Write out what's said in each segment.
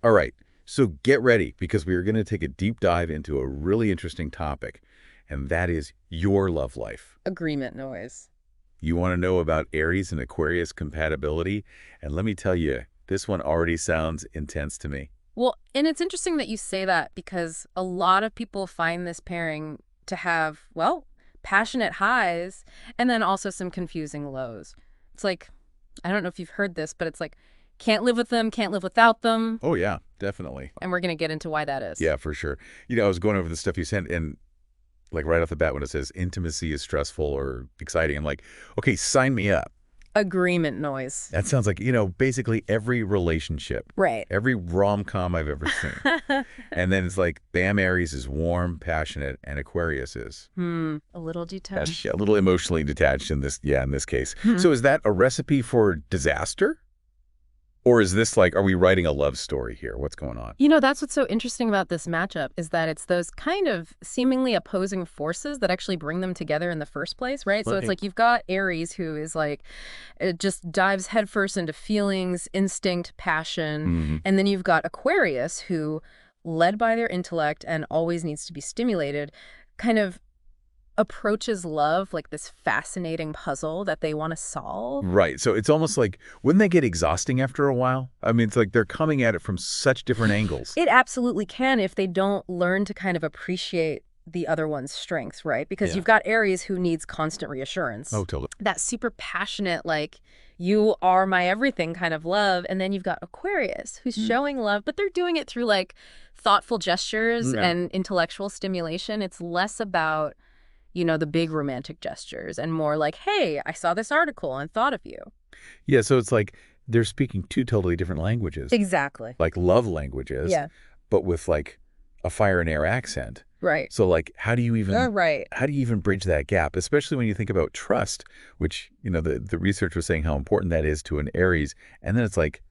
All right, so get ready because we are going to take a deep dive into a really interesting topic, and that is your love life. Agreement noise. You want to know about Aries and Aquarius compatibility? And let me tell you, this one already sounds intense to me. Well, and it's interesting that you say that because a lot of people find this pairing to have, well, passionate highs and then also some confusing lows. It's like, I don't know if you've heard this, but it's like, can't live with them, can't live without them. Oh, yeah, definitely. And we're going to get into why that is. Yeah, for sure. I was going over the stuff you sent, and like right off the bat when it says intimacy is stressful or exciting, I'm like, okay, sign me up. Agreement noise. That sounds like, basically every relationship. Right. Every rom-com I've ever seen. And then it's like, bam, Aries is warm, passionate, and Aquarius is A little detached. a little emotionally detached in this case. So is that a recipe for disaster? Or is this like, are we writing a love story here? What's going on? That's what's so interesting about this matchup is that it's those kind of seemingly opposing forces that actually bring them together in the first place, right? So it's like you've got Aries who is like, it just dives headfirst into feelings, instinct, passion. And then you've got Aquarius who, led by their intellect and always needs to be stimulated, kind of approaches love like this fascinating puzzle that they want to solve. Right. So it's almost like, wouldn't that get exhausting after a while? I mean, it's like they're coming at it from such different angles. It absolutely can if they don't learn to kind of appreciate the other one's strengths, right? Because you've got Aries who needs constant reassurance. Oh, totally. That super passionate, like, you are my everything kind of love. And then you've got Aquarius who's showing love, but they're doing it through like thoughtful gestures and intellectual stimulation. It's less about the big romantic gestures and more like, hey, I saw this article and thought of you. Yeah, so it's like they're speaking two totally different languages. Exactly. Like love languages, but with like a fire and air accent. Right. So like, how do you even bridge that gap, especially when you think about trust, which, the research was saying how important that is to an Aries. And then it's like,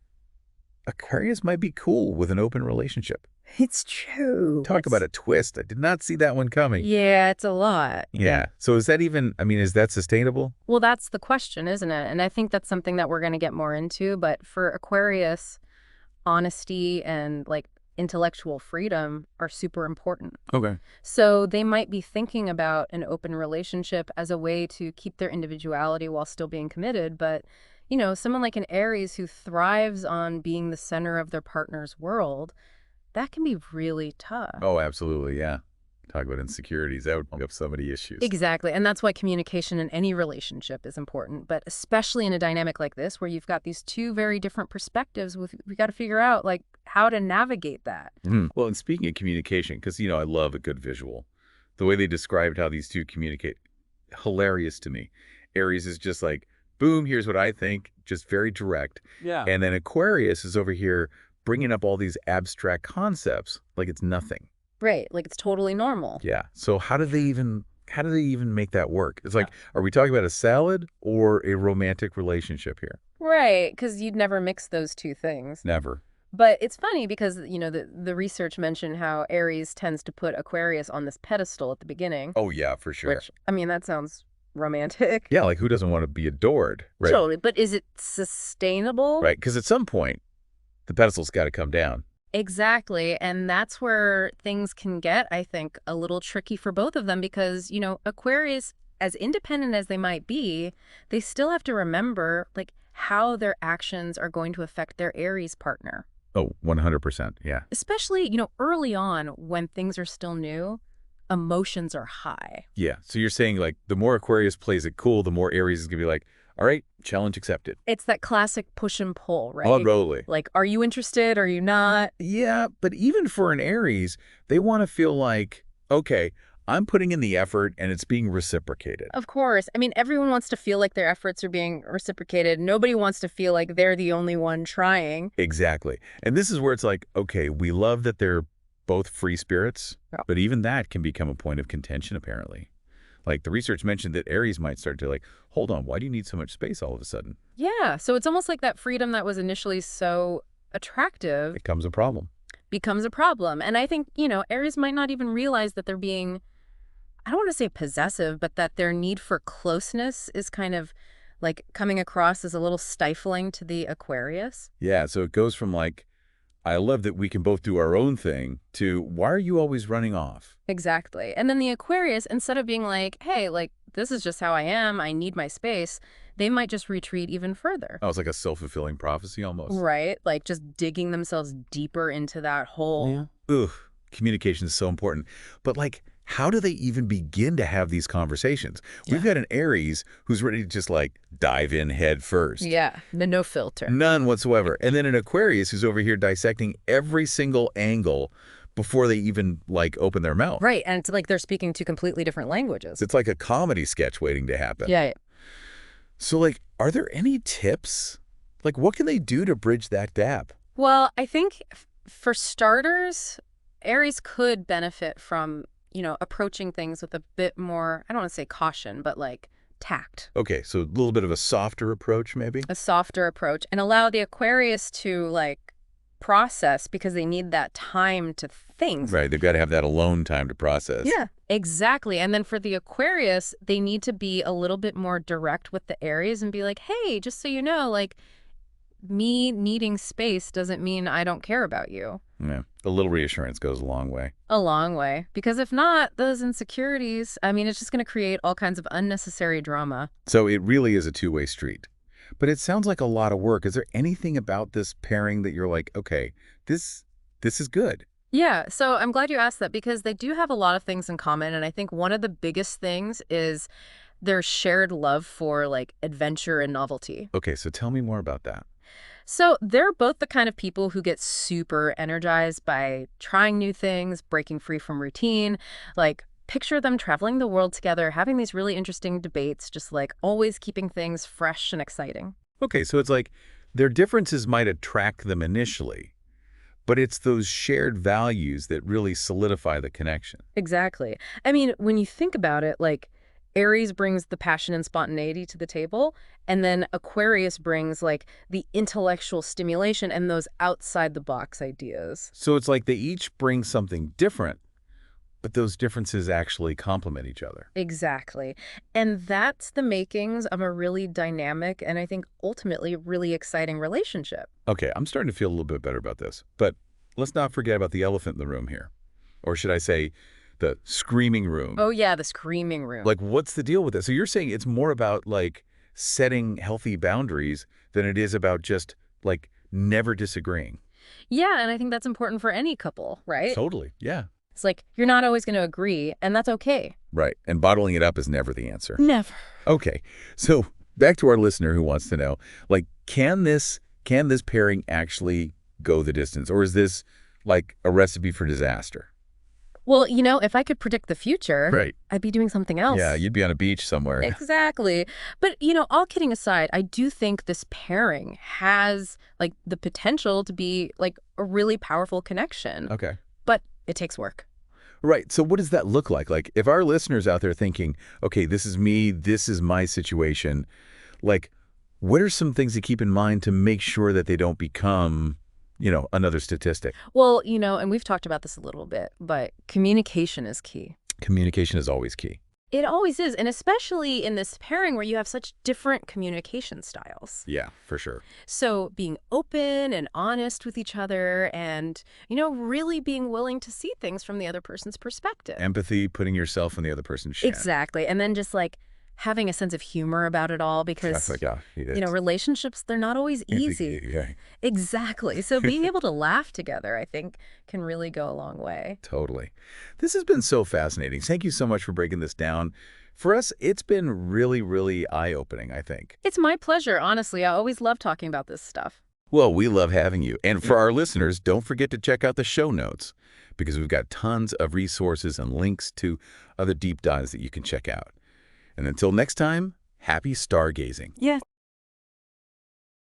Aquarius might be cool with an open relationship. It's true. Talk about a twist. I did not see that one coming. Yeah, it's a lot. Yeah. So is that is that sustainable? Well, that's the question, isn't it? And I think that's something that we're going to get more into. But for Aquarius, honesty and like intellectual freedom are super important. Okay. So they might be thinking about an open relationship as a way to keep their individuality while still being committed. But, someone like an Aries who thrives on being the center of their partner's world, that can be really tough. Oh, absolutely. Yeah. Talk about insecurities. That would bring up so many issues. Exactly. And that's why communication in any relationship is important, but especially in a dynamic like this where you've got these two very different perspectives, we got to figure out like how to navigate that. Well, and speaking of communication, because, I love a good visual. The way they described how these two communicate, hilarious to me. Aries is just like, boom, here's what I think, just very direct. Yeah. And then Aquarius is over here bringing up all these abstract concepts like it's nothing. Right, like it's totally normal. Yeah. So how do they even make that work? It's like, are we talking about a salad or a romantic relationship here? Right, because you'd never mix those two things. Never. But it's funny because, the research mentioned how Aries tends to put Aquarius on this pedestal at the beginning. Oh, yeah, for sure. Which, that sounds romantic. Yeah, like who doesn't want to be adored, right? Totally, but is it sustainable? Right, because at some point, the pedestal's got to come down. Exactly. And that's where things can get, I think, a little tricky for both of them because, Aquarius, as independent as they might be, they still have to remember, like, how their actions are going to affect their Aries partner. Oh, 100%. Yeah. Especially, early on when things are still new, emotions are high. Yeah. So you're saying, like, the more Aquarius plays it cool, the more Aries is going to be like, all right, challenge accepted. It's that classic push and pull, right? Oh, totally. Like, are you interested? Are you not? Yeah, but even for an Aries, they want to feel like, okay, I'm putting in the effort and it's being reciprocated. Of course. Everyone wants to feel like their efforts are being reciprocated. Nobody wants to feel like they're the only one trying. Exactly. And this is where it's like, okay, we love that they're both free spirits, but even that can become a point of contention, apparently. Like the research mentioned that Aries might start to like, hold on, why do you need so much space all of a sudden? Yeah. So it's almost like that freedom that was initially so attractive becomes a problem. And I think, Aries might not even realize that they're being, I don't want to say possessive, but that their need for closeness is kind of like coming across as a little stifling to the Aquarius. Yeah. So it goes from like, I love that we can both do our own thing to why are you always running off? Exactly. And then the Aquarius, instead of being like, hey, like, this is just how I am, I need my space, they might just retreat even further. Oh, it's like a self-fulfilling prophecy almost. Right? Like just digging themselves deeper into that hole. Yeah. Ugh, communication is so important. But like, how do they even begin to have these conversations? We've got an Aries who's ready to just like dive in head first. Yeah, no filter. None whatsoever. And then an Aquarius who's over here dissecting every single angle before they even like open their mouth. Right, and it's like they're speaking two completely different languages. It's like a comedy sketch waiting to happen. Yeah. So like, are there any tips? Like, what can they do to bridge that gap? Well, I think for starters, Aries could benefit from, approaching things with a bit more, I don't want to say caution, but like tact. Okay, so a little bit of a softer approach, maybe? A softer approach, and allow the Aquarius to like process because they need that time to think. Right, they've got to have that alone time to process. Yeah, exactly. And then for the Aquarius, they need to be a little bit more direct with the Aries and be like, hey, just so you know, like, me needing space doesn't mean I don't care about you. Yeah, a little reassurance goes a long way. A long way. Because if not, those insecurities, I mean, it's just going to create all kinds of unnecessary drama. So it really is a two-way street. But it sounds like a lot of work. Is there anything about this pairing that you're like, okay, this is good? Yeah, so I'm glad you asked that because they do have a lot of things in common. And I think one of the biggest things is their shared love for like adventure and novelty. Okay, so tell me more about that. So they're both the kind of people who get super energized by trying new things, breaking free from routine. Like, picture them traveling the world together, having these really interesting debates, just like always keeping things fresh and exciting. Okay, so it's like their differences might attract them initially, but it's those shared values that really solidify the connection. Exactly. I mean, when you think about it, like, Aries brings the passion and spontaneity to the table, and then Aquarius brings like the intellectual stimulation and those outside the box ideas. So it's like they each bring something different, but those differences actually complement each other. Exactly. And that's the makings of a really dynamic and I think ultimately really exciting relationship. Okay, I'm starting to feel a little bit better about this, but let's not forget about the elephant in the room here. Or should I say the screaming room? Oh yeah, the screaming room. Like, what's the deal with this? So you're saying it's more about like setting healthy boundaries than it is about just like never disagreeing. Yeah, and I think that's important for any couple, right? Totally, yeah. It's like, you're not always going to agree, and that's okay. Right, and bottling it up is never the answer. Never. Okay, so back to our listener who wants to know, like, can this pairing actually go the distance, or is this like a recipe for disaster? Well, if I could predict the future, Right. I'd be doing something else. Yeah, you'd be on a beach somewhere. Exactly. But, all kidding aside, I do think this pairing has, like, the potential to be, like, a really powerful connection. Okay. But it takes work. Right. So what does that look like? Like, if our listeners out there thinking, okay, this is me, this is my situation, like, what are some things to keep in mind to make sure that they don't become, another statistic? Well, and we've talked about this a little bit, but communication is key. Communication is always key. It always is, and especially in this pairing where you have such different communication styles. Yeah, for sure. So being open and honest with each other and, really being willing to see things from the other person's perspective. Empathy, putting yourself in the other person's shoes. Exactly. And then just like having a sense of humor about it all because, relationships, they're not always easy. Yeah. Exactly. So being able to laugh together, I think, can really go a long way. Totally. This has been so fascinating. Thank you so much for breaking this down. For us, it's been really, really eye-opening, I think. It's my pleasure, honestly. I always love talking about this stuff. Well, we love having you. And for our listeners, don't forget to check out the show notes because we've got tons of resources and links to other deep dives that you can check out. And until next time, happy stargazing. Yeah,